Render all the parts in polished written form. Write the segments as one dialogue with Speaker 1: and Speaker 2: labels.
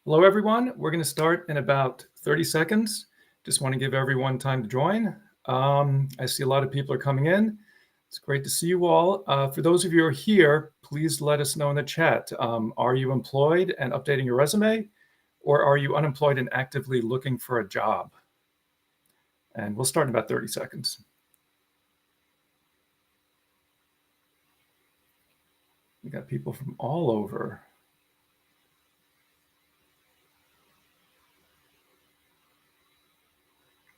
Speaker 1: Hello, everyone. We're going to start in about 30 seconds. Just want to give everyone time to join. I see a lot of people are coming in. It's great to see you all. For those of you who are here, please let us know in the chat. Are you employed and updating your resume, or are you unemployed and actively looking for a job? And we'll start in about 30 seconds. We got people from all over.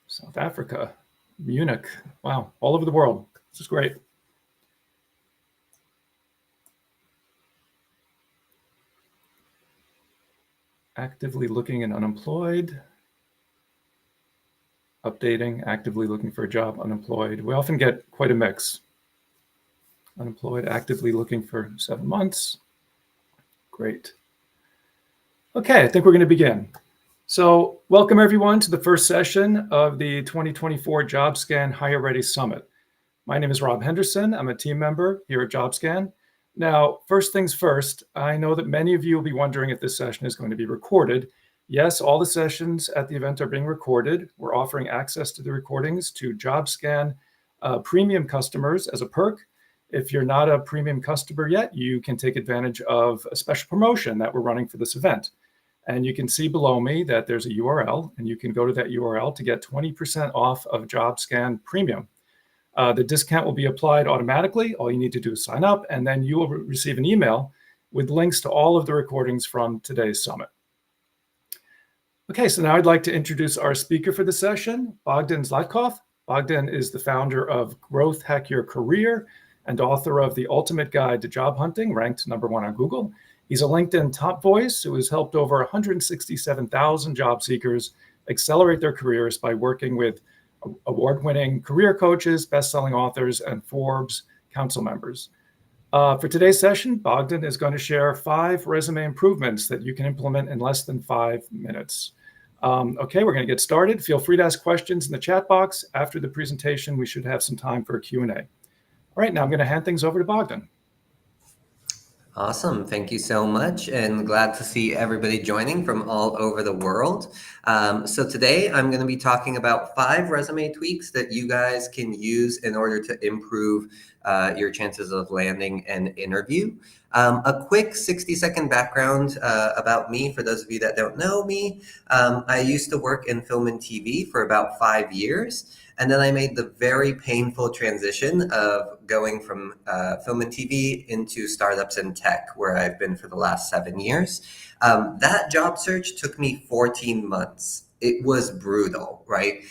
Speaker 1: South Africa, Munich, wow, all over the world. This is great. Actively looking and unemployed. Updating, actively looking for a job, unemployed. We often get quite a mix. Unemployed, actively looking for 7 months. Great. Okay, I think we're going to begin. So welcome everyone to the first session of the 2024 JobScan Hire Ready Summit. My name is Rob Henderson. I'm a team member here at JobScan. Now, first things first, I know that many of you will be wondering if this session is going to be recorded. Yes, all the sessions at the event are being recorded. We're offering access to the recordings to JobScan premium customers as a perk. If you're not a premium customer yet, you can take advantage of a special promotion that we're running for this event. And you can see below me that there's a URL, and you can go to that URL to get 20% off of JobScan Premium. The discount will be applied automatically. All you need to do is sign up, and then you will receive an email with links to all of the recordings from today's summit. Okay, so now I'd like to introduce our speaker for the session, Bogdan Zlatkov. Bogdan is the founder of GrowthHackYourCareer and author of The Ultimate Guide to Job Hunting, ranked #1 on Google. He's a LinkedIn top voice who has helped over 167,000 job seekers accelerate their careers by working with award-winning career coaches, best-selling authors, and Forbes council members. For today's session, Bogdan is going to share 5 resume improvements that you can implement in less than 5 minutes. Okay, we're going to get started. Feel free to ask questions in the chat box. After the presentation, we should have some time for a Q&A. All right, now I'm going to hand things over to Bogdan.
Speaker 2: Awesome. Thank you so much, and glad to see everybody joining from all over the world. So today I'm going to be talking about 5 resume tweaks that you guys can use in order to improve your chances of landing an interview. A quick 60-second background about me for those of you that don't know me. I used to work in film and TV for about 5 years. And then I made the very painful transition of going from film and TV into startups and tech, where I've been for the last 7 years. That job search took me 14 months. It was brutal, right?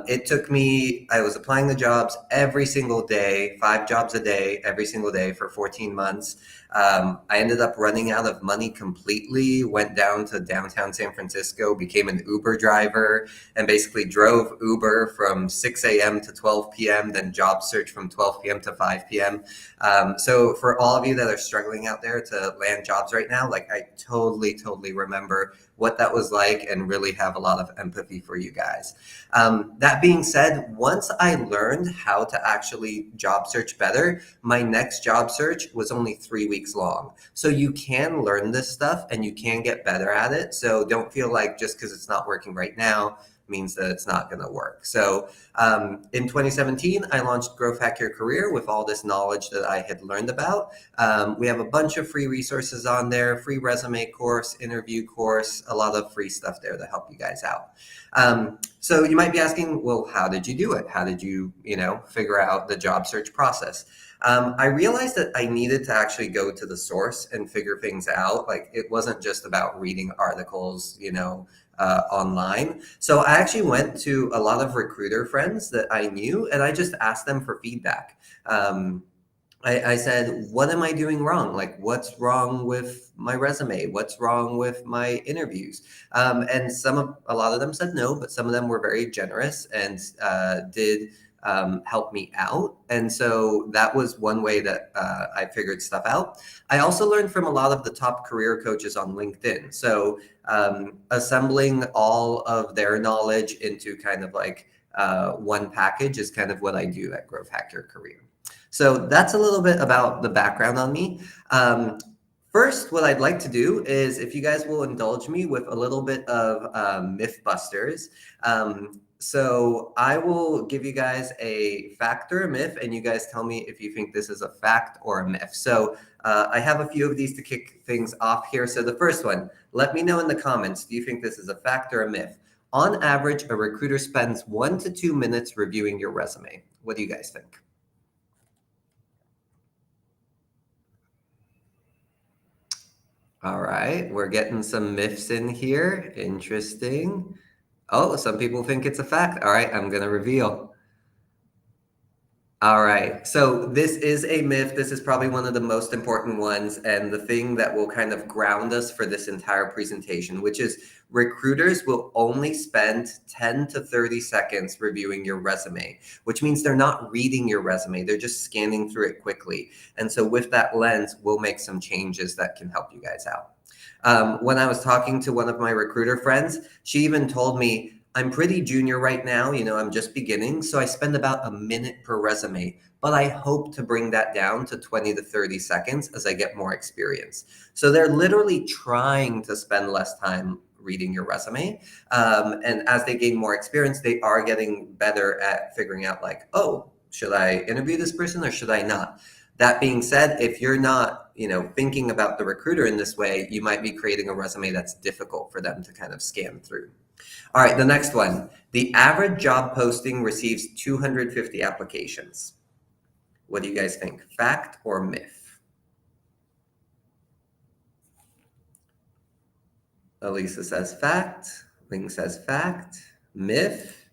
Speaker 2: It took me, I was applying the jobs every single day, 5 jobs a day, every single day for 14 months. I ended up running out of money completely, went down to downtown San Francisco, became an Uber driver, and basically drove Uber from 6 a.m. to 12 p.m., then job search from 12 p.m. to 5 p.m. So for all of you that are struggling out there to land jobs right now, like I totally remember what that was like and really have a lot of empathy for you guys. That being said, once I learned how to actually job search better, my next job search was only 3 weeks long. So you can learn this stuff and you can get better at it. So don't feel like just because it's not working right now means that it's not going to work. So in 2017, I launched Growth Hack Your Career with all this knowledge that I had learned about. We have a bunch of free resources on there, free resume course, interview course, a lot of free stuff there to help you guys out. So you might be asking, well, how did you do it? How did you, figure out the job search process? I realized that I needed to actually go to the source and figure things out. Like it wasn't just about reading articles, online. So I actually went to a lot of recruiter friends that I knew, and I just asked them for feedback. I said, what am I doing wrong? Like, what's wrong with my resume? What's wrong with my interviews? And a lot of them said no, but some of them were very generous and did help me out. And so that was one way that I figured stuff out. I also learned from a lot of the top career coaches on LinkedIn. So assembling all of their knowledge into kind of like one package is kind of what I do at Growth Hack Your Career. So that's a little bit about the background on me. first, what I'd like to do is, if you guys will indulge me with a little bit of myth busters. So I will give you guys a fact or a myth, and you guys tell me if you think this is a fact or a myth. So I have a few of these to kick things off here. So the first one, let me know in the comments, do you think this is a fact or a myth? On average, a recruiter spends 1 to 2 minutes reviewing your resume. What do you guys think? All right, we're getting some myths in here. Interesting. Oh, some people think it's a fact. All right, I'm going to reveal. All right, so this is a myth. This is probably one of the most important ones, and the thing that will kind of ground us for this entire presentation, which is recruiters will only spend 10 to 30 seconds reviewing your resume, which means they're not reading your resume. They're just scanning through it quickly. And so with that lens, we'll make some changes that can help you guys out. When I was talking to one of my recruiter friends, she even told me, I'm pretty junior right now, I'm just beginning, so I spend about a minute per resume, but I hope to bring that down to 20 to 30 seconds as I get more experience. So they're literally trying to spend less time reading your resume. And as they gain more experience, they are getting better at figuring out like, oh, should I interview this person or should I not? That being said, if you're not, thinking about the recruiter in this way, you might be creating a resume that's difficult for them to kind of scan through. All right, the next one. The average job posting receives 250 applications. What do you guys think? Fact or myth? Elisa says fact. Ling says fact. Myth.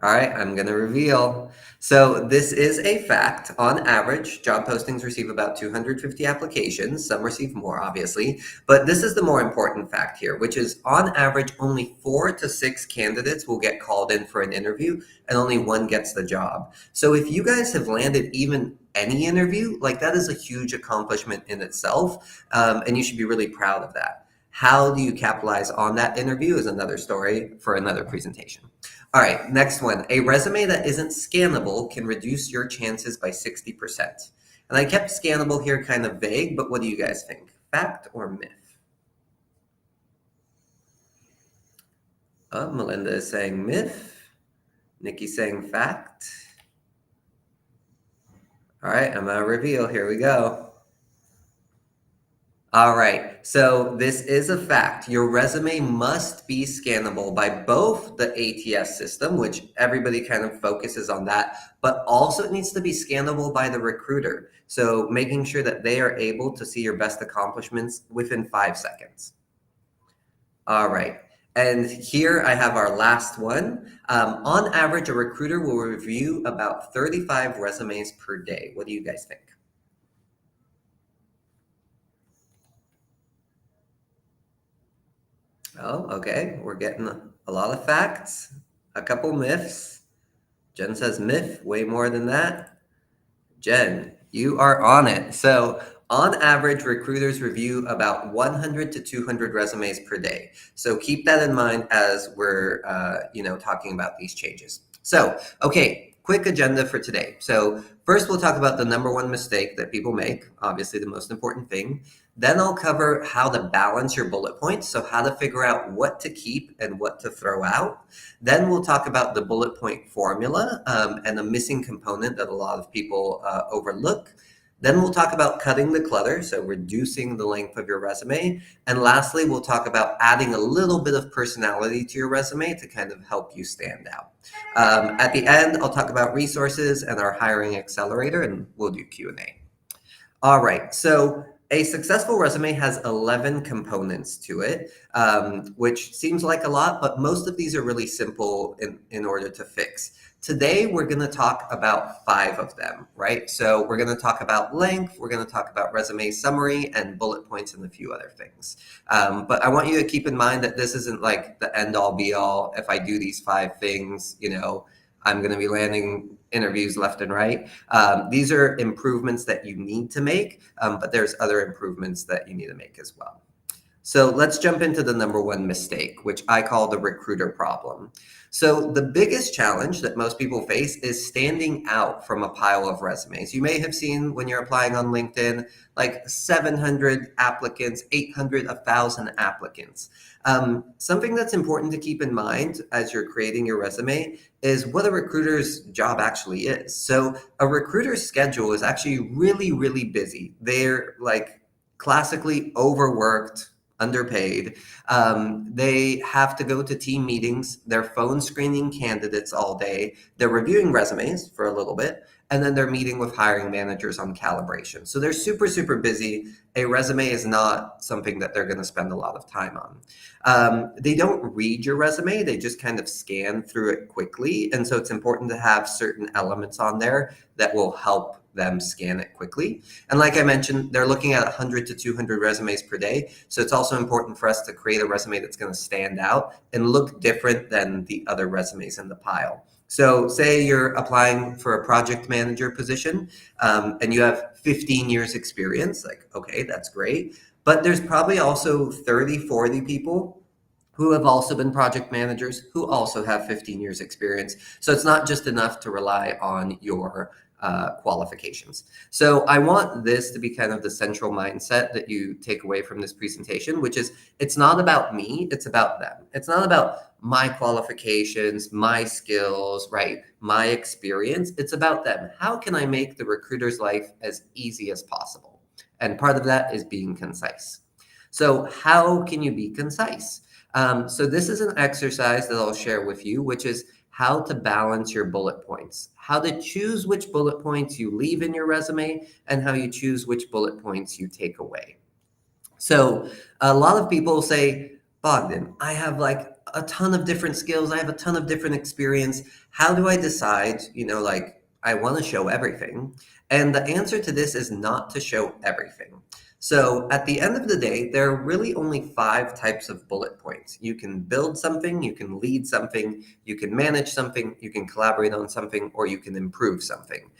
Speaker 2: All right, I'm going to reveal. So this is a fact. On average, job postings receive about 250 applications. Some receive more, obviously. But this is the more important fact here, which is on average, only 4 to 6 candidates will get called in for an interview, and only 1 gets the job. So if you guys have landed even any interview, like that is a huge accomplishment in itself, and you should be really proud of that. How do you capitalize on that interview is another story for another presentation. All right, next one. A resume that isn't scannable can reduce your chances by 60%. And I kept scannable here kind of vague, but what do you guys think? Fact or myth? Oh, Melinda is saying myth. Nikki's saying fact. All right, I'm going to reveal. Here we go. All right, so this is a fact. Your resume must be scannable by both the ATS system, which everybody kind of focuses on that, but also it needs to be scannable by the recruiter. So making sure that they are able to see your best accomplishments within 5 seconds. All right, and here I have our last one. On average, a recruiter will review about 35 resumes per day. What do you guys think? Oh, okay. We're getting a lot of facts, a couple myths. Jen says myth, way more than that. Jen, you are on it. So on average, recruiters review about 100 to 200 resumes per day. So keep that in mind as we're, talking about these changes. So, okay, quick agenda for today. So first, we'll talk about the number one mistake that people make, obviously the most important thing. Then I'll cover how to balance your bullet points, so how to figure out what to keep and what to throw out. Then we'll talk about the bullet point formula and the missing component that a lot of people overlook. Then we'll talk about cutting the clutter, so reducing the length of your resume. And lastly, we'll talk about adding a little bit of personality to your resume to kind of help you stand out. At the end, I'll talk about resources and our hiring accelerator, and we'll do Q&A. All right, so a successful resume has 11 components to it, which seems like a lot, but most of these are really simple in order to fix. Today, we're going to talk about 5 of them, right? So we're going to talk about length, we're going to talk about resume summary and bullet points and a few other things. But I want you to keep in mind that this isn't like the end all be all. If I do these 5 things, I'm going to be landing interviews left and right. These are improvements that you need to make, but there's other improvements that you need to make as well. So let's jump into the number one mistake, which I call the recruiter problem. So the biggest challenge that most people face is standing out from a pile of resumes. You may have seen when you're applying on LinkedIn, like 700 applicants, 800, 1,000 applicants. Something that's important to keep in mind as you're creating your resume is what a recruiter's job actually is. So a recruiter's schedule is actually really, really busy. They're like classically overworked, underpaid. They have to go to team meetings. They're phone screening candidates all day. They're reviewing resumes for a little bit, and then they're meeting with hiring managers on calibration. So they're super, super busy. A resume is not something that they're going to spend a lot of time on. They don't read your resume. They just kind of scan through it quickly. And so it's important to have certain elements on there that will help them scan it quickly. And like I mentioned, they're looking at 100 to 200 resumes per day. So it's also important for us to create a resume that's going to stand out and look different than the other resumes in the pile. So say you're applying for a project manager position and you have 15 years experience, like, okay, that's great. But there's probably also 30, 40 people who have also been project managers who also have 15 years experience. So it's not just enough to rely on your qualifications. So I want this to be kind of the central mindset that you take away from this presentation, which is it's not about me, it's about them. It's not about my qualifications, my skills, right? My experience. It's about them. How can I make the recruiter's life as easy as possible? And part of that is being concise. So how can you be concise? So this is an exercise that I'll share with you, which is how to balance your bullet points, how to choose which bullet points you leave in your resume, and how you choose which bullet points you take away. So a lot of people say, Bogdan, I have like a ton of different skills. I have a ton of different experience. How do I decide, like I want to show everything? And the answer to this is not to show everything. So at the end of the day, there are really only 5 types of bullet points. You can build something, you can lead something, you can manage something, you can collaborate on something, or you can improve something.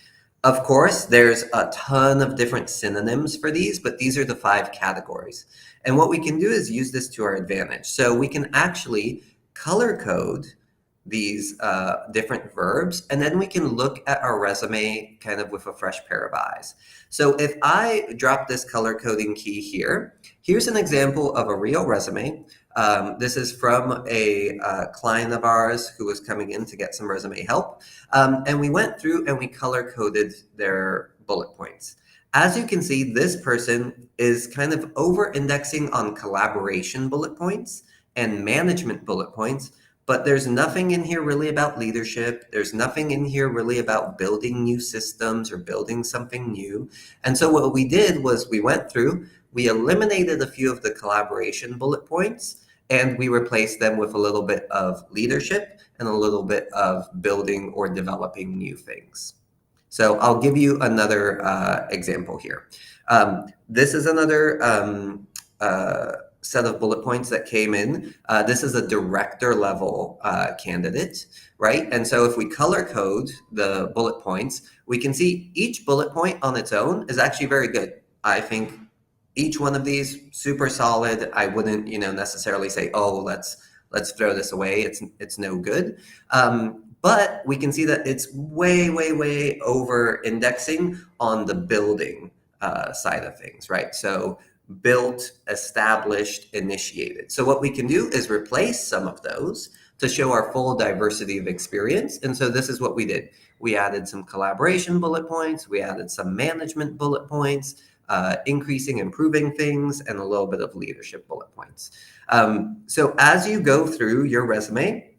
Speaker 2: Of course, there's a ton of different synonyms for these, but these are the 5 categories. And what we can do is use this to our advantage. So we can actually color code these different verbs, and then we can look at our resume kind of with a fresh pair of eyes. So if I drop this color coding key here, here's an example of a real resume. This is from a client of ours who was coming in to get some resume help. And we went through and we color coded their bullet points. As you can see, this person is kind of over indexing on collaboration bullet points and management bullet points. But there's nothing in here really about leadership. There's nothing in here really about building new systems or building something new. And so what we did was we went through, we eliminated a few of the collaboration bullet points, and we replaced them with a little bit of leadership and a little bit of building or developing new things. So I'll give you another example here. This is another set of bullet points that came in. This is a director level candidate, right? And so if we color code the bullet points, we can see each bullet point on its own is actually very good. I think each one of these super solid. I wouldn't, necessarily say, oh, let's throw this away. It's no good. But we can see that it's way, way, way over indexing on the building side of things, right? So built, established, initiated. So what we can do is replace some of those to show our full diversity of experience. And so this is what we did. We added some collaboration bullet points. We added some management bullet points, increasing, improving things, and a little bit of leadership bullet points. So as you go through your resume,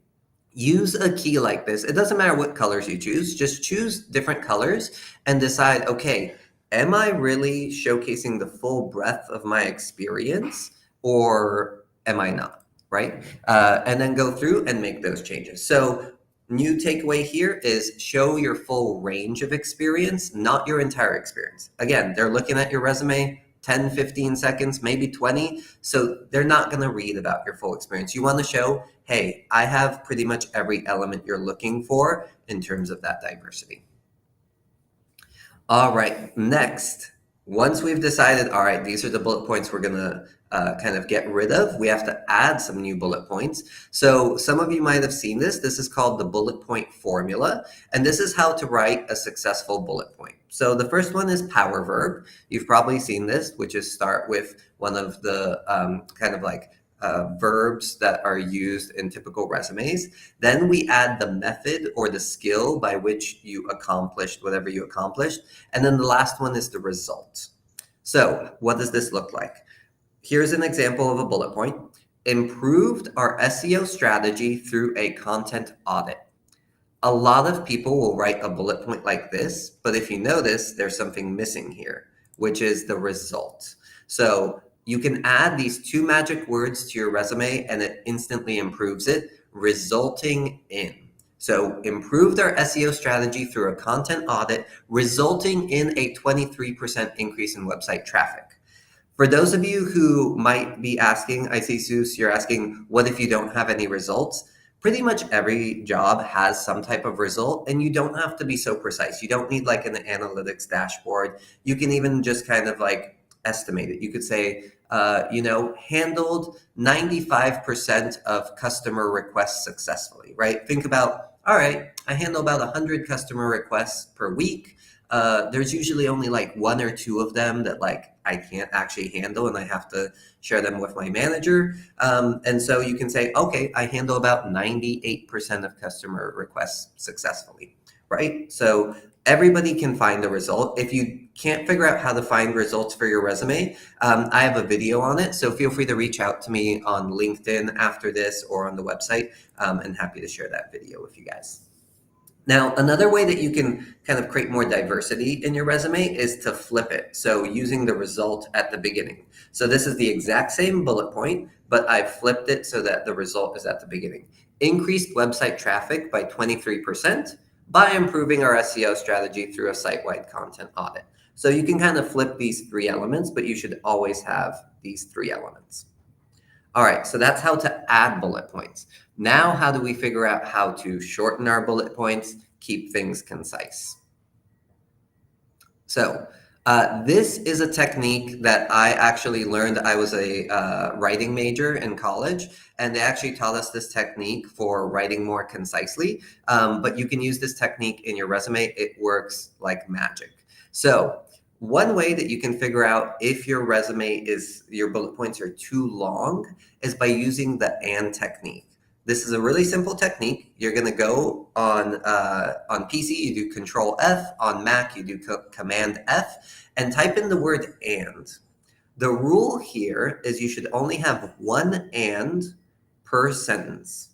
Speaker 2: use a key like this. It doesn't matter what colors you choose. Just choose different colors and decide, okay, am I really showcasing the full breadth of my experience or am I not, right? And then go through and make those changes. So new takeaway here is show your full range of experience, not your entire experience. Again, they're looking at your resume 10, 15 seconds, maybe 20. So they're not going to read about your full experience. You want to show, hey, I have pretty much every element you're looking for in terms of that diversity. All right, next, once we've decided, all right, these are the bullet points we're going to kind of get rid of. We have to add some new bullet points. So some of you might have seen this. This is called the bullet point formula. And this is how to write a successful bullet point. So the first one is power verb. You've probably seen this, which is start with one of the verbs that are used in typical resumes. Then we add the method or the skill by which you accomplished whatever you accomplished. And then the last one is the result. So what does this look like? Here's an example of a bullet point. Improved our SEO strategy through a content audit. A lot of people will write a bullet point like this, but if you notice, there's something missing here, which is the result. So you can add these two magic words to your resume and it instantly improves it, resulting in. So improved our SEO strategy through a content audit, resulting in a 23% increase in website traffic. For those of you who might be asking, I see Seuss, you're asking, what if you don't have any results? Pretty much every job has some type of result, and you don't have to be so precise. You don't need like an analytics dashboard. You can even just kind of like estimate it. You could say, handled 95% of customer requests successfully, right? Think about, all right, I handle about 100 customer requests per week. There's usually only like one or two of them that like I can't actually handle and I have to share them with my manager. And so you can say, okay, I handle about 98% of customer requests successfully, right? So everybody can find a result. If you can't figure out how to find results for your resume, I have a video on it. So feel free to reach out to me on LinkedIn after this or on the website. And happy to share that video with you guys. Now, another way that you can kind of create more diversity in your resume is to flip it. So using the result at the beginning. So this is the exact same bullet point, but I've flipped it so that the result is at the beginning. Increased website traffic by 23% by improving our SEO strategy through a site-wide content audit. So you can kind of flip these three elements, but you should always have these three elements. All right, so that's how to add bullet points. Now, how do we figure out how to shorten our bullet points, keep things concise? So this is a technique that I actually learned. I was a writing major in college, and they actually taught us this technique for writing more concisely. But you can use this technique in your resume. It works like magic. So one way that you can figure out if your your bullet points are too long is by using the and technique. This is a really simple technique. You're going to go on PC, you do Control F. On Mac, you do Command F and type in the word and. The rule here is you should only have one and per sentence.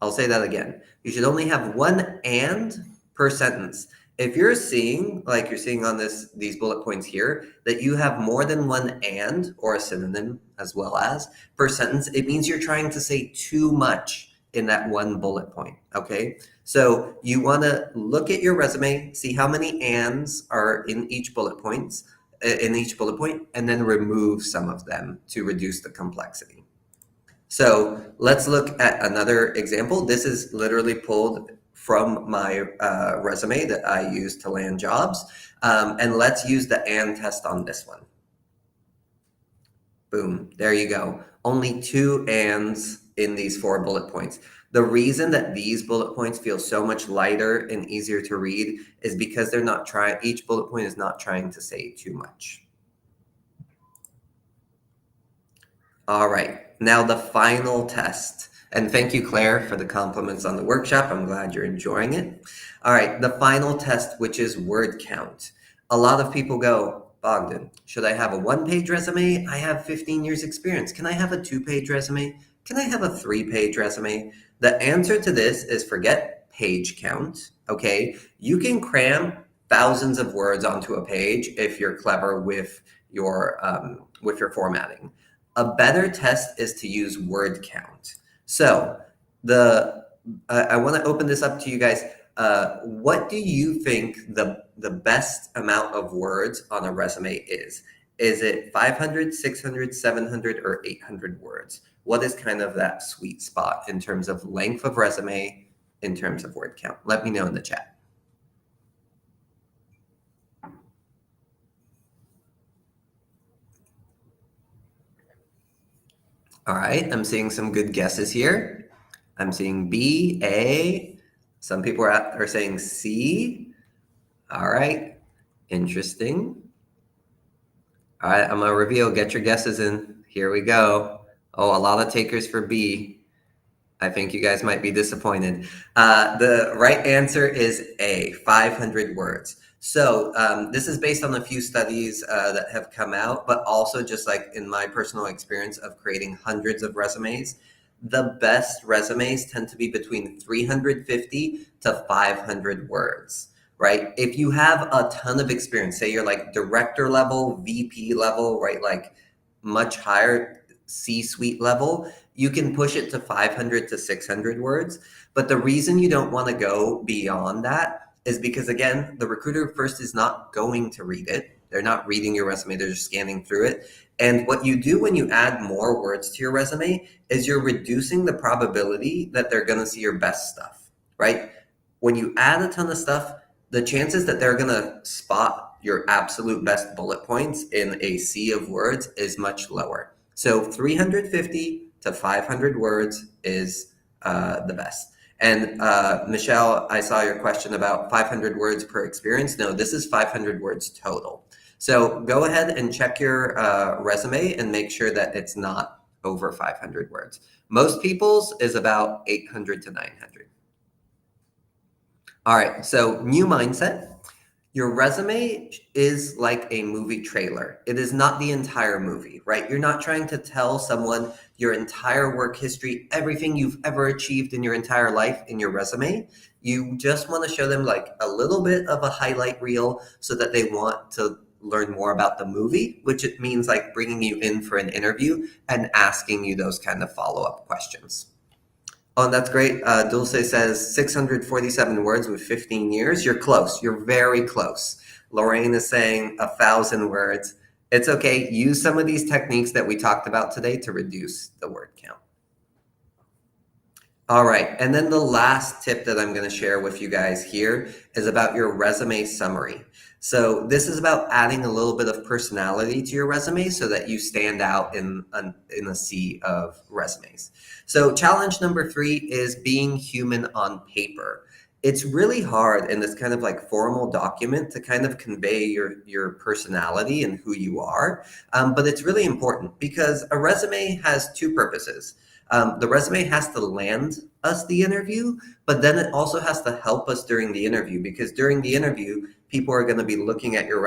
Speaker 2: I'll say that again. You should only have one and per sentence. If you're seeing, like you're seeing on these bullet points here, that you have more than one and or a synonym as well as per sentence, it means you're trying to say too much in that one bullet point, okay? So you want to look at your resume, see how many ands are in each bullet point, and then remove some of them to reduce the complexity. So let's look at another example. This is literally pulled from my resume that I use to land jobs. And let's use the and test on this one. Boom, there you go. Only two ands in these 4 bullet points. The reason that these bullet points feel so much lighter and easier to read is because each bullet point is not trying to say too much. All right, now the final test. And thank you, Claire, for the compliments on the workshop. I'm glad you're enjoying it. All right, the final test, which is word count. A lot of people go, Bogdan, should I have a 1-page resume? I have 15 years experience. Can I have a 2-page resume? Can I have a 3-page resume? The answer to this is forget page count, okay? You can cram thousands of words onto a page if you're clever with your formatting. A better test is to use word count. So I want to open this up to you guys. What do you think the best amount of words on a resume is? Is it 500, 600, 700, or 800 words? What is kind of that sweet spot in terms of length of resume, in terms of word count? Let me know in the chat. All right, I'm seeing some good guesses here. I'm seeing B, A. Some people are saying C. All right, interesting. All right, I'm gonna reveal. Get your guesses in. Here we go. Oh, a lot of takers for B. I think you guys might be disappointed. The right answer is A, 500 words. So this is based on a few studies that have come out, but also just like in my personal experience of creating hundreds of resumes, the best resumes tend to be between 350 to 500 words, right? If you have a ton of experience, say you're like director level, VP level, right? Like much higher C-suite level, you can push it to 500 to 600 words. But the reason you don't want to go beyond that is because, again, the recruiter first is not going to read it. They're not reading your resume, they're just scanning through it. And what you do when you add more words to your resume is you're reducing the probability that they're going to see your best stuff, right? When you add a ton of stuff, the chances that they're going to spot your absolute best bullet points in a sea of words is much lower. So 350 to 500 words is the best. And Michelle, I saw your question about 500 words per experience. No, this is 500 words total. So go ahead and check your resume and make sure that it's not over 500 words. Most people's is about 800 to 900. All right, so new mindset. Your resume is like a movie trailer. It is not the entire movie, right? You're not trying to tell someone your entire work history, everything you've ever achieved in your entire life in your resume. You just want to show them like a little bit of a highlight reel so that they want to learn more about the movie, which it means like bringing you in for an interview and asking you those kind of follow-up questions. Oh, that's great. Dulce says 647 words with 15 years. You're close. You're very close. Lorraine is saying 1,000 words. It's okay. Use some of these techniques that we talked about today to reduce the word count. All right. And then the last tip that I'm going to share with you guys here is about your resume summary. So this is about adding a little bit of personality to your resume so that you stand out in a sea of resumes. So challenge number 3 is being human on paper. It's really hard in this kind of like formal document to kind of convey your personality and who you are. But it's really important because a resume has 2 purposes. The resume has to land us the interview, but then it also has to help us during the interview, because during the interview, people are going to be looking at your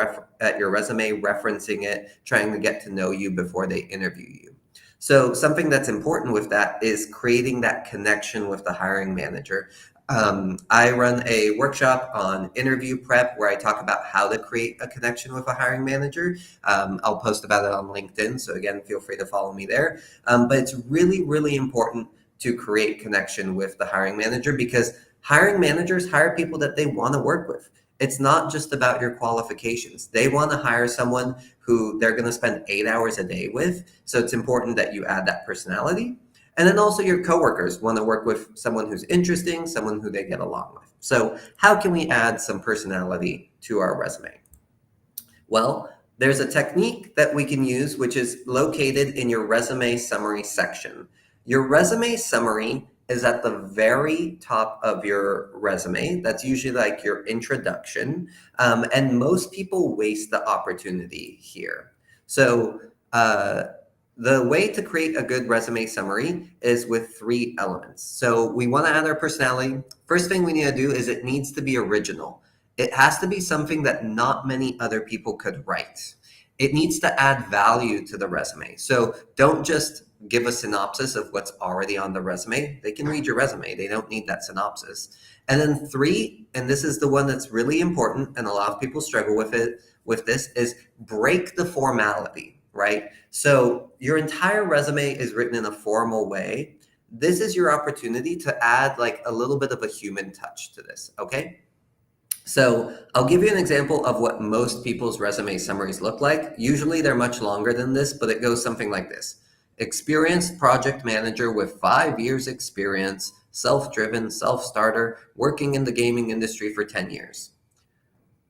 Speaker 2: resume, referencing it, trying to get to know you before they interview you. So something that's important with that is creating that connection with the hiring manager. I run a workshop on interview prep where I talk about how to create a connection with a hiring manager. I'll post about it on LinkedIn. So again, feel free to follow me there. But it's really, really important to create connection with the hiring manager, because hiring managers hire people that they want to work with. It's not just about your qualifications. They want to hire someone who they're going to spend 8 hours a day with. So it's important that you add that personality. And then also your coworkers want to work with someone who's interesting, someone who they get along with. So how can we add some personality to our resume? Well, there's a technique that we can use, which is located in your resume summary section. Your resume summary is at the very top of your resume. That's usually like your introduction. And most people waste the opportunity here. So the way to create a good resume summary is with 3 elements. So we want to add our personality. First thing we need to do is it needs to be original. It has to be something that not many other people could write. It needs to add value to the resume. So don't just give a synopsis of what's already on the resume. They can read your resume. They don't need that synopsis. And then 3, and this is the one that's really important, and a lot of people struggle with this, is break the formality, right? So your entire resume is written in a formal way. This is your opportunity to add like a little bit of a human touch to this, okay? So I'll give you an example of what most people's resume summaries look like. Usually they're much longer than this, but it goes something like this. Experienced project manager with 5 years experience, self-driven, self-starter, working in the gaming industry for 10 years.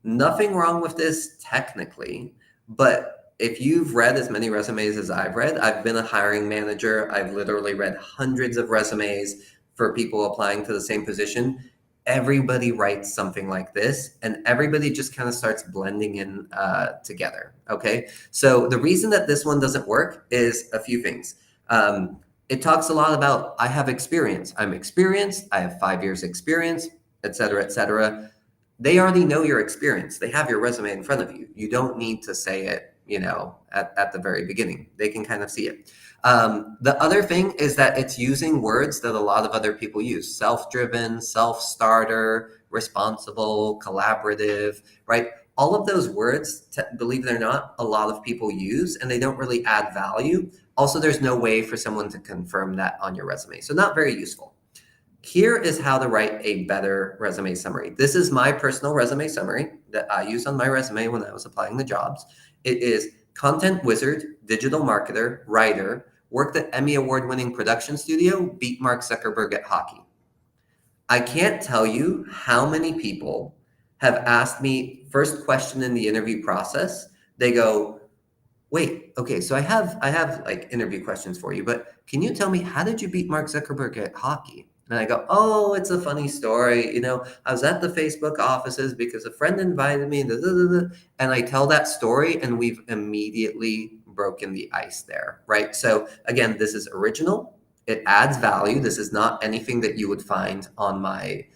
Speaker 2: Nothing wrong with this technically, but if you've read as many resumes as I've read, I've been a hiring manager. I've literally read hundreds of resumes for people applying to the same position. Everybody writes something like this, and everybody just kind of starts blending in together. Okay. So the reason that this one doesn't work is a few things. It talks a lot about, I have experience. I'm experienced. I have 5 years experience, et cetera, et cetera. They already know your experience. They have your resume in front of you. You don't need to say it, at the very beginning. They can kind of see it. The other thing is that it's using words that a lot of other people use: self-driven, self-starter, responsible, collaborative, right? All of those words, believe it or not, a lot of people use, and they don't really add value. Also, there's no way for someone to confirm that on your resume. So not very useful. Here is how to write a better resume summary. This is my personal resume summary that I use on my resume when I was applying to jobs. It is content wizard, digital marketer, writer, worked at Emmy award-winning production studio, beat Mark Zuckerberg at hockey. I can't tell you how many people have asked me, first question in the interview process, they go, wait, okay, so I have like interview questions for you, but can you tell me, how did you beat Mark Zuckerberg at hockey? And I go, oh, it's a funny story. I was at the Facebook offices because a friend invited me, and I tell that story, and we've immediately broken the ice there, right? So again, this is original. It adds value. This is not anything that you would find on my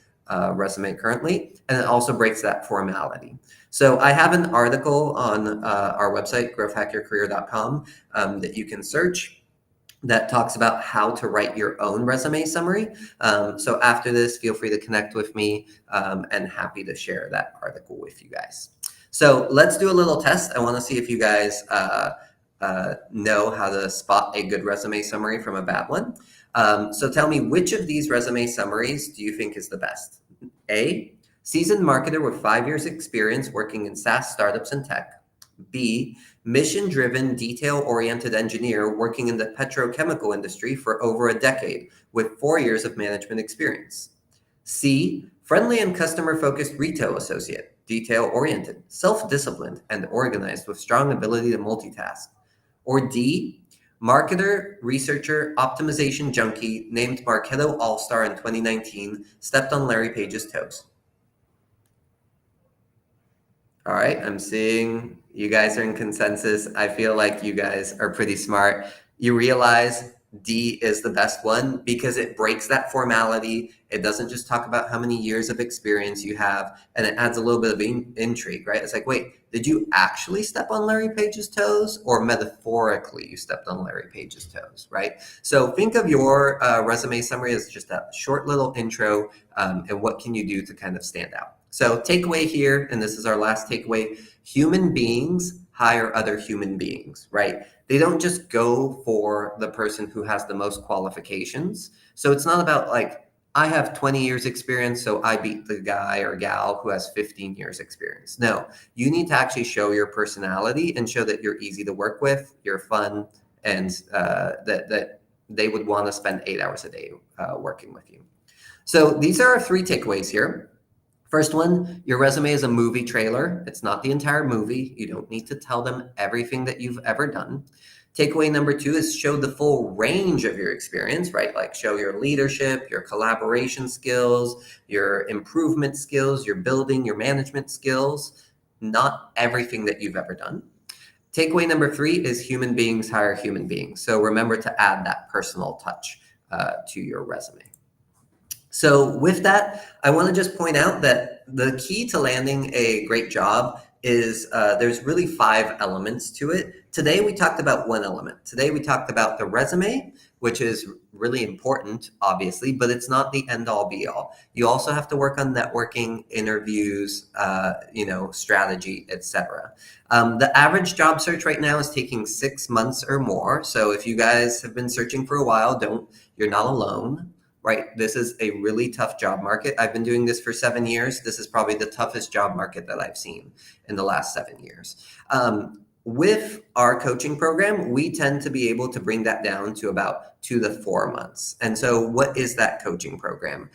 Speaker 2: resume currently, and it also breaks that formality. So I have an article on our website, growthhackyourcareer.com, that you can search that talks about how to write your own resume summary. So after this, feel free to connect with me, and happy to share that article with you guys. So let's do a little test. I want to see if you guys know how to spot a good resume summary from a bad one. So tell me, which of these resume summaries do you think is the best? A, seasoned marketer with 5 years experience working in SaaS startups and tech. B, mission-driven, detail-oriented engineer working in the petrochemical industry for over a decade with 4 years of management experience. C, friendly and customer-focused retail associate, detail-oriented, self-disciplined, and organized with strong ability to multitask. Or D, marketer, researcher, optimization junkie, named Marketo All-Star in 2019, stepped on Larry Page's toes. All right, I'm seeing you guys are in consensus. I feel like you guys are pretty smart. You realize D is the best one because it breaks that formality. It doesn't just talk about how many years of experience you have, and it adds a little bit of intrigue, right? It's like, wait, did you actually step on Larry Page's toes, or metaphorically you stepped on Larry Page's toes, right? So think of your resume summary as just a short little intro, and what can you do to kind of stand out. So takeaway here, and this is our last takeaway: human beings hire other human beings, right? They don't just go for the person who has the most qualifications. So it's not about like, I have 20 years experience, so I beat the guy or gal who has 15 years experience. No, you need to actually show your personality and show that you're easy to work with, you're fun, and that they would want to spend 8 hours a day working with you. So these are our 3 takeaways here. First one, your resume is a movie trailer. It's not the entire movie. You don't need to tell them everything that you've ever done. Takeaway number 2 is show the full range of your experience, right? Like show your leadership, your collaboration skills, your improvement skills, your building, your management skills, not everything that you've ever done. Takeaway number 3 is human beings hire human beings. So remember to add that personal touch to your resume. So with that, I want to just point out that the key to landing a great job is there's really 5 elements to it. Today, we talked about one element. Today, we talked about the resume, which is really important, obviously, but it's not the end-all be-all. You also have to work on networking, interviews, strategy, etc. The average job search right now is taking 6 months or more. So if you guys have been searching for a while, you're not alone. Right? This is a really tough job market. I've been doing this for 7 years. This is probably the toughest job market that I've seen in the last 7 years. With our coaching program, we tend to be able to bring that down to about 2 to 4 months. And so what is that coaching program?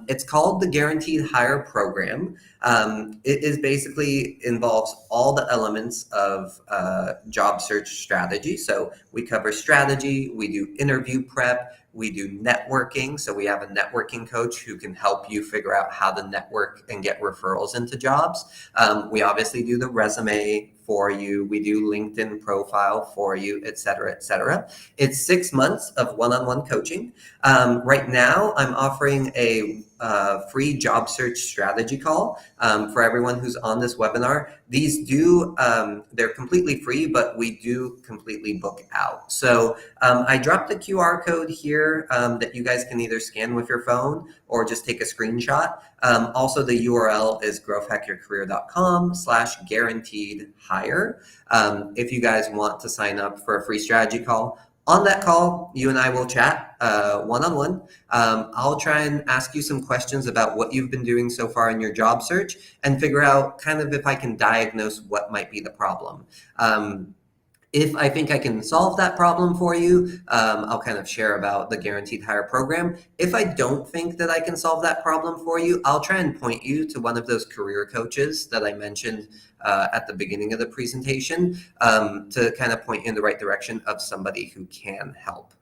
Speaker 2: It's called the Guaranteed Hire Program. It is basically involves all the elements of job search strategy. So we cover strategy, we do interview prep, we do networking. So we have a networking coach who can help you figure out how to network and get referrals into jobs. We obviously do the resume for you. We do LinkedIn profile for you, et cetera, et cetera. It's 6 months of one-on-one coaching. Right now, I'm offering a free job search strategy call for everyone who's on this webinar. These they're completely free, but we do completely book out. So I dropped the QR code here that you guys can either scan with your phone or just take a screenshot. Also, the URL is growthhackyourcareer.com/guaranteed-hire. If you guys want to sign up for a free strategy call, on that call, you and I will chat one-on-one. I'll try and ask you some questions about what you've been doing so far in your job search and figure out kind of if I can diagnose what might be the problem. If I think I can solve that problem for you, I'll kind of share about the Guaranteed Hire program. If I don't think that I can solve that problem for you, I'll try and point you to one of those career coaches that I mentioned at the beginning of the presentation to kind of point you in the right direction of somebody who can help.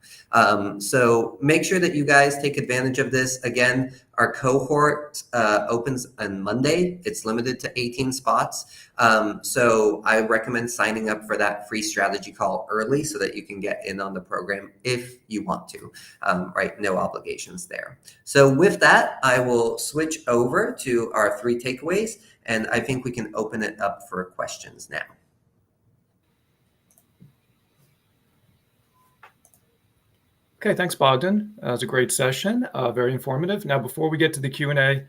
Speaker 2: So make sure that you guys take advantage of this. Again, our cohort opens on Monday. It's limited to 18 spots. So I recommend signing up for that free strategy call early so that you can get in on the program if you want to, right? No obligations there. So with that, I will switch over to our 3 takeaways, and I think we can open it up for questions now.
Speaker 1: Okay, thanks, Bogdan. That was a great session, very informative. Now, before we get to the Q&A,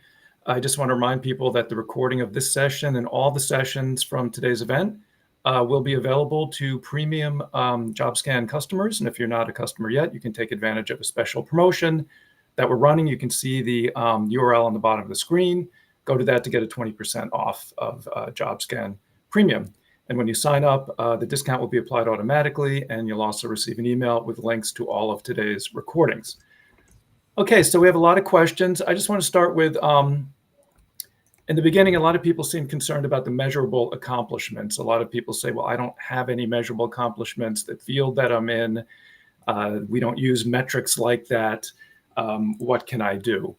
Speaker 1: I just want to remind people that the recording of this session and all the sessions from today's event will be available to premium JobScan customers. And if you're not a customer yet, you can take advantage of a special promotion that we're running. You can see the URL on the bottom of the screen. Go to that to get a 20% off of JobScan Premium. And when you sign up, the discount will be applied automatically, and you'll also receive an email with links to all of today's recordings. Okay, so we have a lot of questions. I just want to start with, in the beginning, a lot of people seem concerned about the measurable accomplishments. A lot of people say, well, I don't have any measurable accomplishments. The field that I'm in, we don't use metrics like that. What can I do?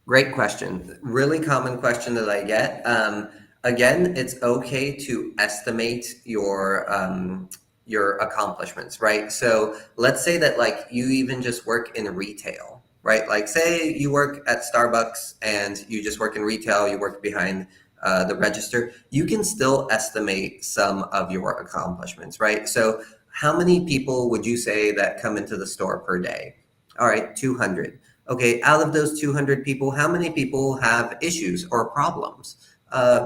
Speaker 2: Great question. Really common question that I get. Again, it's okay to estimate your accomplishments, right? So let's say that like you even just work in retail, right? Like say you work at Starbucks and you just work in retail, you work behind the register, you can still estimate some of your accomplishments, right? So how many people would you say that come into the store per day? All right, 200. Okay, out of those 200 people, how many people have issues or problems?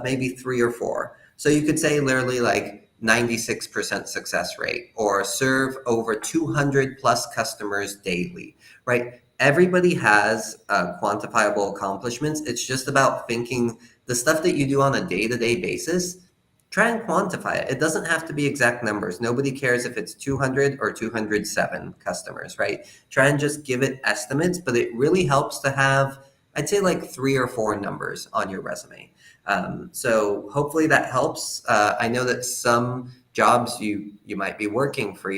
Speaker 2: Maybe 3 or 4. So you could say literally like 96% success rate, or serve over 200 plus customers daily, right? Everybody has quantifiable accomplishments. It's just about thinking the stuff that you do on a day-to-day basis. Try and quantify it. It doesn't have to be exact numbers. Nobody cares if it's 200 or 207 customers, right? Try and just give it estimates, but it really helps to have, I'd say like 3 or 4 numbers on your resume. So hopefully that helps. I know that some jobs you might be working for,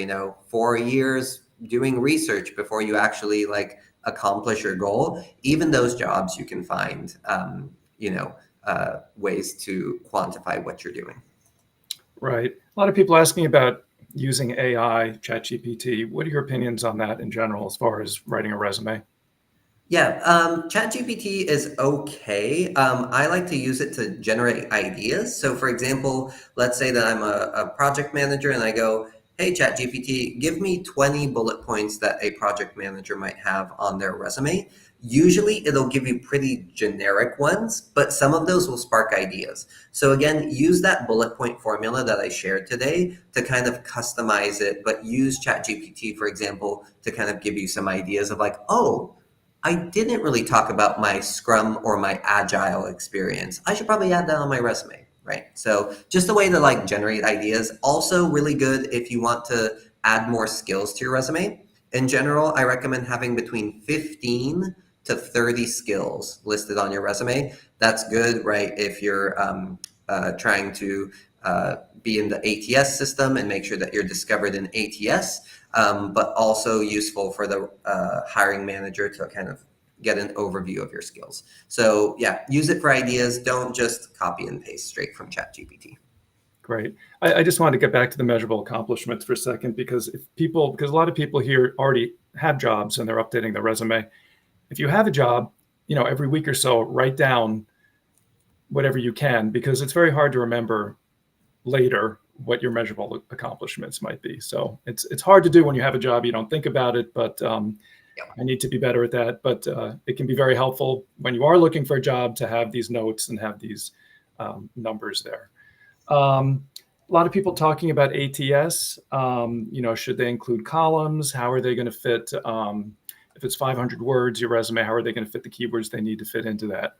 Speaker 2: 4 years doing research before you actually like accomplish your goal. Even those jobs you can find, ways to quantify what you're doing.
Speaker 1: Right. A lot of people asking about using AI, ChatGPT. What are your opinions on that in general as far as writing a resume?
Speaker 2: Yeah, ChatGPT is okay. I like to use it to generate ideas. So for example, let's say that I'm a project manager and I go, hey, ChatGPT, give me 20 bullet points that a project manager might have on their resume. Usually it'll give you pretty generic ones, but some of those will spark ideas. So again, use that bullet point formula that I shared today to kind of customize it, but use ChatGPT, for example, to kind of give you some ideas of like, oh, I didn't really talk about my Scrum or my Agile experience. I should probably add that on my resume, right? So just a way to like generate ideas. Also really good if you want to add more skills to your resume. In general, I recommend having between 15 to 30 skills listed on your resume. That's good, right? If you're trying to be in the ATS system and make sure that you're discovered in ATS, but also useful for the hiring manager to kind of get an overview of your skills. So yeah, use it for ideas. Don't just copy and paste straight from ChatGPT.
Speaker 1: Great. I just wanted to get back to the measurable accomplishments for a second, because because a lot of people here already have jobs and they're updating their resume. If you have a job, every week or so, write down whatever you can, because it's very hard to remember later what your measurable accomplishments might be. So it's hard to do when you have a job, you don't think about it, but I need to be better at that. But it can be very helpful when you are looking for a job to have these notes and have these numbers there. A lot of people talking about ATS. Should they include columns? How are they going to fit? If it's 500 words, your resume, how are they going to fit the keywords they need to fit into that?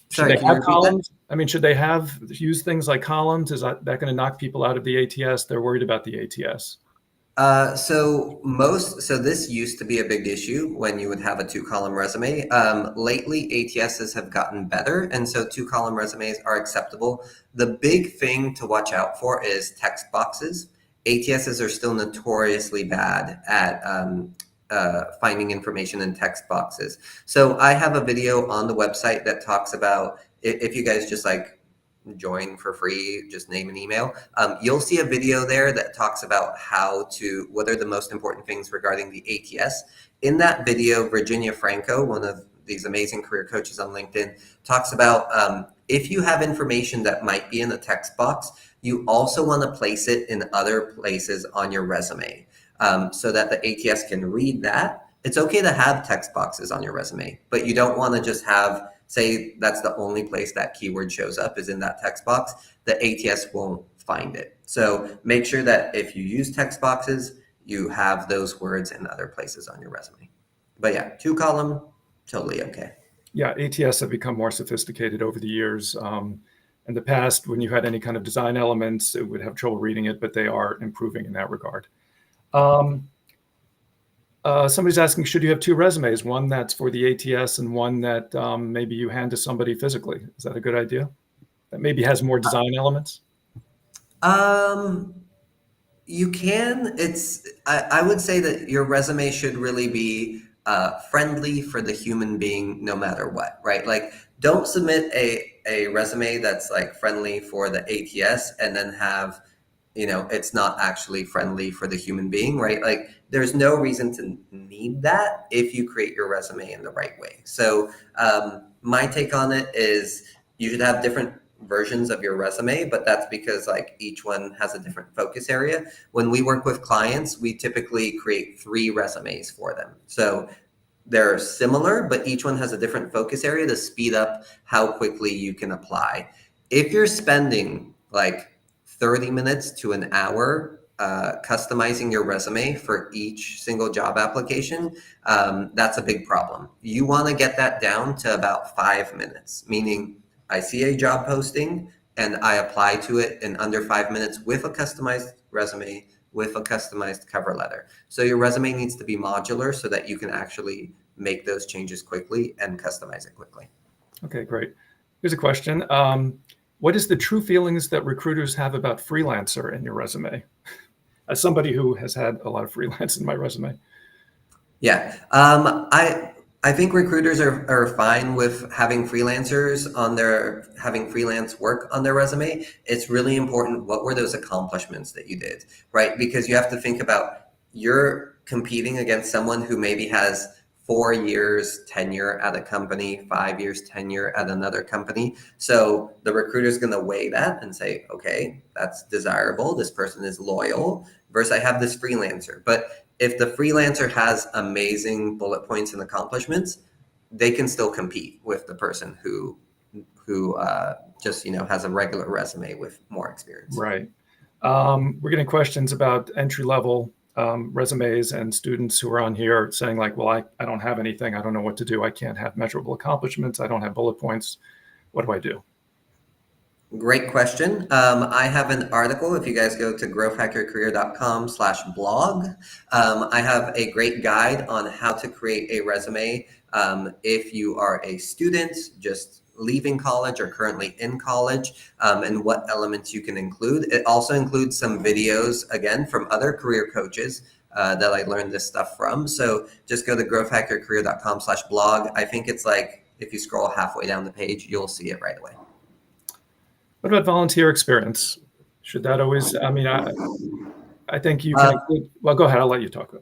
Speaker 2: Sorry,
Speaker 1: should they have columns? That? I mean, should they use things like columns? Is that going to knock people out of the ATS? They're worried about the ATS.
Speaker 2: So this used to be a big issue when you would have a 2-column resume. Lately, ATSs have gotten better, and so 2-column resumes are acceptable. The big thing to watch out for is text boxes. ATSs are still notoriously bad at finding information in text boxes. So I have a video on the website that talks about, if you guys just join for free, just name an email. You'll see a video there that talks about what are the most important things regarding the ATS. In that video, Virginia Franco, one of these amazing career coaches on LinkedIn, talks about if you have information that might be in a text box, you also want to place it in other places on your resume so that the ATS can read that. It's okay to have text boxes on your resume, but you don't want to just say that's the only place that keyword shows up is in that text box. The ATS won't find it. So make sure that if you use text boxes, you have those words in other places on your resume. But yeah, 2-column, totally okay.
Speaker 1: Yeah, ATS have become more sophisticated over the years. In the past, when you had any kind of design elements, it would have trouble reading it, but they are improving in that regard. Somebody's asking, should you have 2 resumes, one that's for the ATS and one that maybe you hand to somebody physically? Is that a good idea? That maybe has more design elements?
Speaker 2: You can. I would say that your resume should really be friendly for the human being no matter what, right? Don't submit a resume that's friendly for the ATS and then have, it's not actually friendly for the human being, right? There's no reason to need that if you create your resume in the right way. So my take on it is you should have different versions of your resume, but that's because each one has a different focus area. When we work with clients, we typically create 3 resumes for them. So they're similar, but each one has a different focus area to speed up how quickly you can apply. If you're spending 30 minutes to an hour customizing your resume for each single job application, that's a big problem. You want to get that down to about 5 minutes, meaning I see a job posting and I apply to it in under 5 minutes with a customized resume, with a customized cover letter. So your resume needs to be modular so that you can actually make those changes quickly and customize it quickly.
Speaker 1: Okay, great. Here's a question. What is the true feelings that recruiters have about freelancer in your resume? As somebody who has had a lot of freelance in my resume.
Speaker 2: Yeah, I think recruiters are fine with having freelancers having freelance work on their resume. It's really important. What were those accomplishments that you did, right? Because you have to think about, you're competing against someone who maybe has 4 years tenure at a company, 5 years tenure at another company. So the recruiter is going to weigh that and say, okay, that's desirable. This person is loyal versus I have this freelancer. But if the freelancer has amazing bullet points and accomplishments, they can still compete with the person who just has a regular resume with more experience.
Speaker 1: Right. We're getting questions about entry-level resumes, and students who are on here saying well, I don't have anything. I don't know what to do. I can't have measurable accomplishments. I don't have bullet points. What do I do?
Speaker 2: Great question. I have an article. If you guys go to growthhackyourcareer.com/blog, I have a great guide on how to create a resume if you are a student just leaving college or currently in college, and what elements you can include. It also includes some videos, again, from other career coaches that I learned this stuff from. So just go to growthhackyourcareer.com/blog. I think it's like, if you scroll halfway down the page, you'll see it right away.
Speaker 1: What about volunteer experience? Should that always, I think you can include, well, go ahead. I'll let you talk.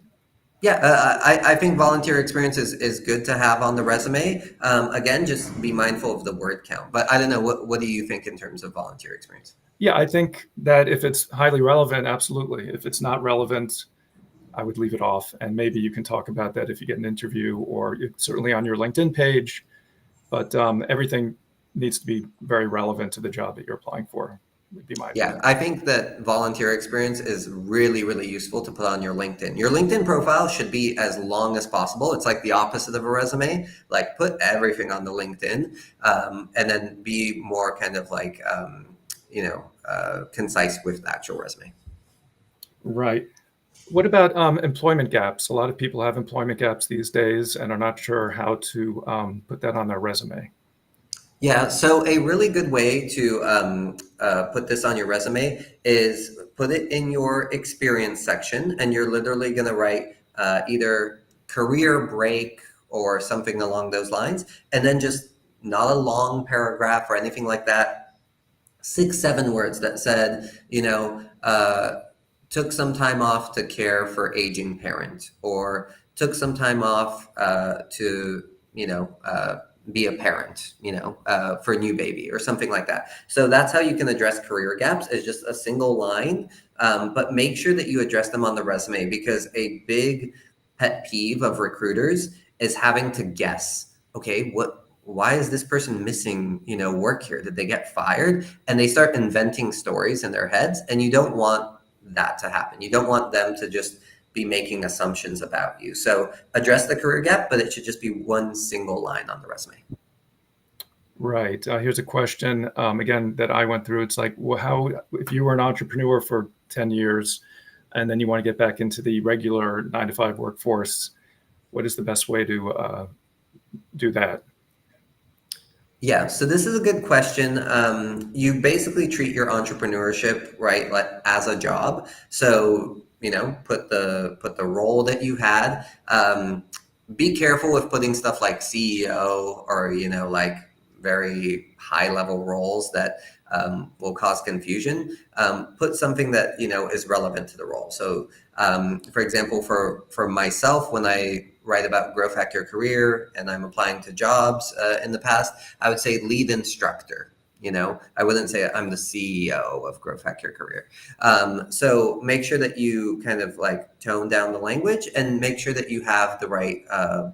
Speaker 2: Yeah, I think volunteer experience is good to have on the resume. Again, just be mindful of the word count. But I don't know, what do you think in terms of volunteer experience?
Speaker 1: Yeah, I think that if it's highly relevant, absolutely. If it's not relevant, I would leave it off. And maybe you can talk about that if you get an interview, or certainly on your LinkedIn page. But everything needs to be very relevant to the job that you're applying for, would be my
Speaker 2: Yeah,
Speaker 1: opinion.
Speaker 2: I think that volunteer experience is really, really useful to put on your LinkedIn. Your LinkedIn profile should be as long as possible. It's like the opposite of a resume. Like, put everything on the LinkedIn, and then be more kind of like, concise with the actual resume.
Speaker 1: Right. What about employment gaps? A lot of people have employment gaps these days and are not sure how to put that on their resume.
Speaker 2: Yeah, so a really good way to put this on your resume is put it in your experience section, and you're literally going to write either career break or something along those lines, and then just not a long paragraph or anything like that, 6, 7 words that said, took some time off to care for aging parent, or took some time off to, be a parent, for a new baby or something like that. So that's how you can address career gaps, is just a single line, but make sure that you address them on the resume, because a big pet peeve of recruiters is having to guess, okay, why is this person missing, work here? Did they get fired? And they start inventing stories in their heads, and you don't want that to happen. You don't want them to just be making assumptions about you. So address the career gap, but it should just be one single line on the resume.
Speaker 1: Right. Here's a question, again, that I went through. It's like, well, how, if you were an entrepreneur for 10 years and then you want to get back into the regular 9 to 5 workforce, what is the best way to do that?
Speaker 2: Yeah, so this is a good question. You basically treat your entrepreneurship, right, like as a job. So, put the role that you had. Be careful with putting stuff like CEO, or like very high level roles that will cause confusion. Put something that is relevant to the role. So, for example, for myself, when I write about Growth Hack Your Career and I'm applying to jobs in the past, I would say lead instructor. I wouldn't say I'm the CEO of Growth Hack Your Career. So make sure that you kind of like tone down the language, and make sure that you have the right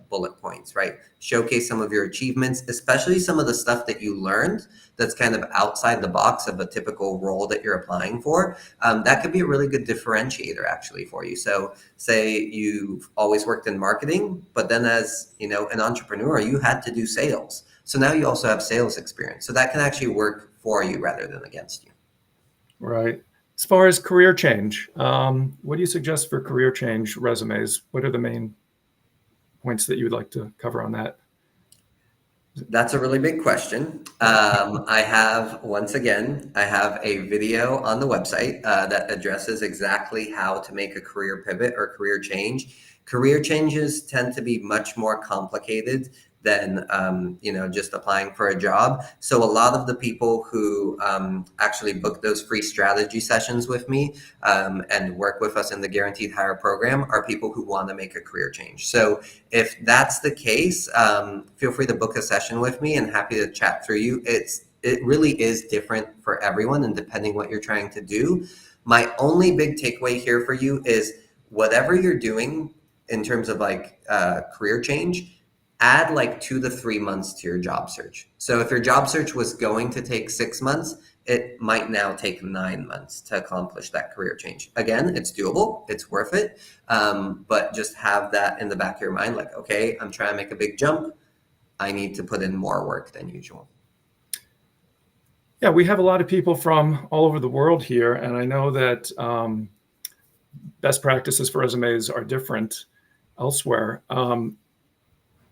Speaker 2: bullet points, right? Showcase some of your achievements, especially some of the stuff that you learned that's kind of outside the box of a typical role that you're applying for. That could be a really good differentiator actually for you. So say you've always worked in marketing, but then as an entrepreneur, you had to do sales. So now you also have sales experience. So that can actually work for you rather than against you.
Speaker 1: Right. As far as career change, what do you suggest for career change resumes? What are the main points that you would like to cover on that?
Speaker 2: That's a really big question. Once again, I have a video on the website that addresses exactly how to make a career pivot or career change. Career changes tend to be much more complicated than just applying for a job. So a lot of the people who actually book those free strategy sessions with me and work with us in the Guaranteed Hire program are people who want to make a career change. So if that's the case, feel free to book a session with me, and happy to chat through you. It really is different for everyone, and depending what you're trying to do. My only big takeaway here for you is, whatever you're doing in terms of like career change, add like 2 to 3 months to your job search. So if your job search was going to take 6 months, it might now take 9 months to accomplish that career change. Again, it's doable, it's worth it, but just have that in the back of your mind, like, okay, I'm trying to make a big jump. I need to put in more work than usual.
Speaker 1: Yeah, we have a lot of people from all over the world here, and I know that best practices for resumes are different elsewhere.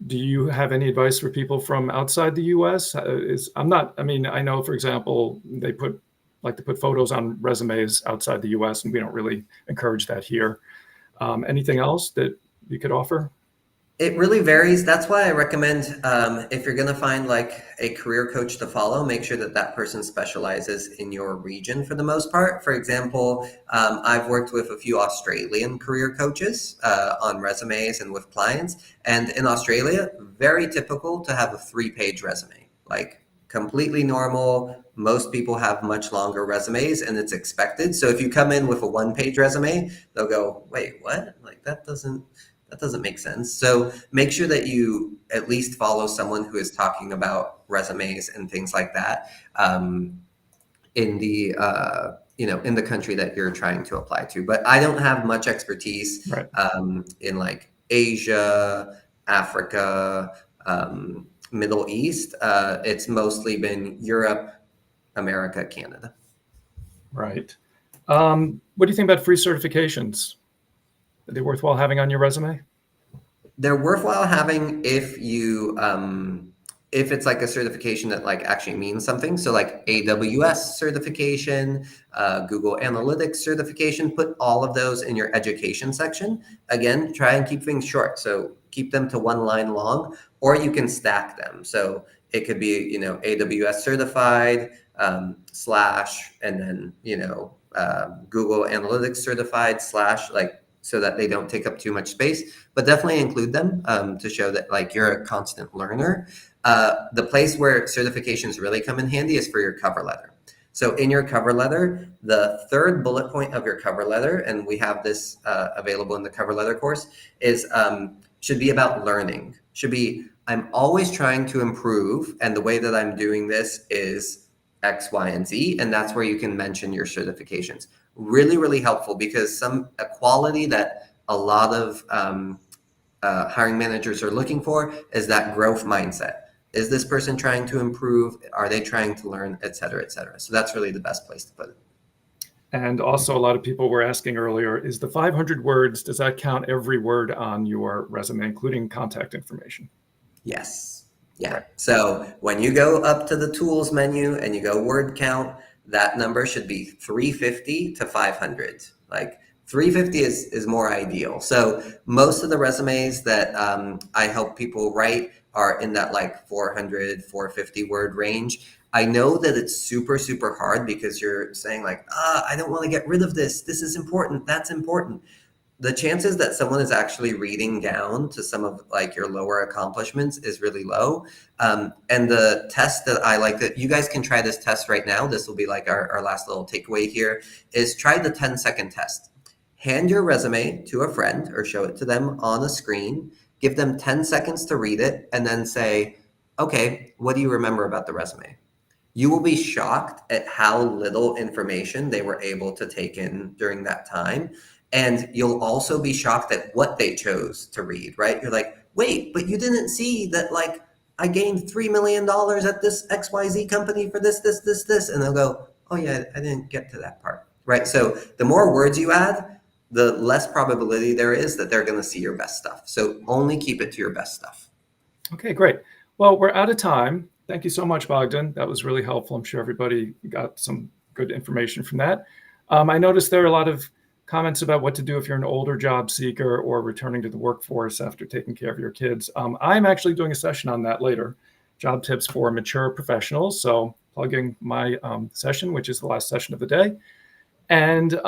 Speaker 1: Do you have any advice for people from outside the U.S.? I know, for example, they like to put photos on resumes outside the U.S., and we don't really encourage that here. Anything else that you could offer?
Speaker 2: It really varies. That's why I recommend if you're going to find like a career coach to follow, make sure that that person specializes in your region for the most part. For example, I've worked with a few Australian career coaches on resumes and with clients. And in Australia, very typical to have a 3-page resume, like completely normal. Most people have much longer resumes and it's expected. So if you come in with a 1-page resume, they'll go, wait, what? Like that doesn't make sense. So make sure that you at least follow someone who is talking about resumes and things like that in the in the country that you're trying to apply to. But I don't have much expertise
Speaker 1: Right.
Speaker 2: in like Asia, Africa, Middle East. It's mostly been Europe, America, Canada.
Speaker 1: Right. What do you think about free certifications? Are they worthwhile having on your resume?
Speaker 2: They're worthwhile having if it's like a certification that like actually means something. So like AWS certification, Google Analytics certification, put all of those in your education section. Again, try and keep things short. So keep them to 1 line long, or you can stack them. So it could be, AWS certified slash, and then, Google Analytics certified slash, like, so that they don't take up too much space, but definitely include them to show that like you're a constant learner. The place where certifications really come in handy is for your cover letter. So in your cover letter, the 3rd bullet point of your cover letter, and we have this available in the cover letter course, is should be about learning. Should be, I'm always trying to improve, and the way that I'm doing this is X, Y, and Z, and that's where you can mention your certifications. Really, really helpful, because a quality that a lot of hiring managers are looking for is that growth mindset. Is this person trying to improve? Are they trying to learn, et cetera, et cetera? So that's really the best place to put it.
Speaker 1: And also, a lot of people were asking earlier, is the 500 words, does that count every word on your resume, including contact information?
Speaker 2: Yes. Yeah.
Speaker 1: Right.
Speaker 2: So when you go up to the tools menu and you go word count, that number should be 350 to 500. Like 350 is more ideal. So most of the resumes that I help people write are in that like 400, 450 word range. I know that it's super, super hard because you're saying like, I don't want to get rid of this. This is important. That's important. The chances that someone is actually reading down to some of like your lower accomplishments is really low. And the test that I like, that you guys can try this test right now, this will be like our last little takeaway here, is try the 10-second test. Hand your resume to a friend or show it to them on a screen, give them 10 seconds to read it, and then say, okay, what do you remember about the resume? You will be shocked at how little information they were able to take in during that time. And you'll also be shocked at what they chose to read, right? You're like, wait, but you didn't see that, like, I gained $3 million at this XYZ company for this, this, this, this. And they'll go, oh, yeah, I didn't get to that part, right? So the more words you add, the less probability there is that they're going to see your best stuff. So only keep it to your best stuff.
Speaker 1: Okay, great. Well, we're out of time. Thank you so much, Bogdan. That was really helpful. I'm sure everybody got some good information from that. I noticed there are a lot of comments about what to do if you're an older job seeker or returning to the workforce after taking care of your kids. I'm actually doing a session on that later, job tips for mature professionals. So plugging my session, which is the last session of the day. And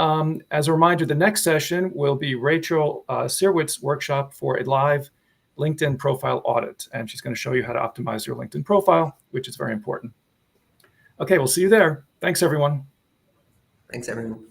Speaker 1: as a reminder, the next session will be Rachel Sirwitz's workshop for a live LinkedIn profile audit. And she's going to show you how to optimize your LinkedIn profile, which is very important. Okay, we'll see you there. Thanks, everyone.
Speaker 2: Thanks, everyone.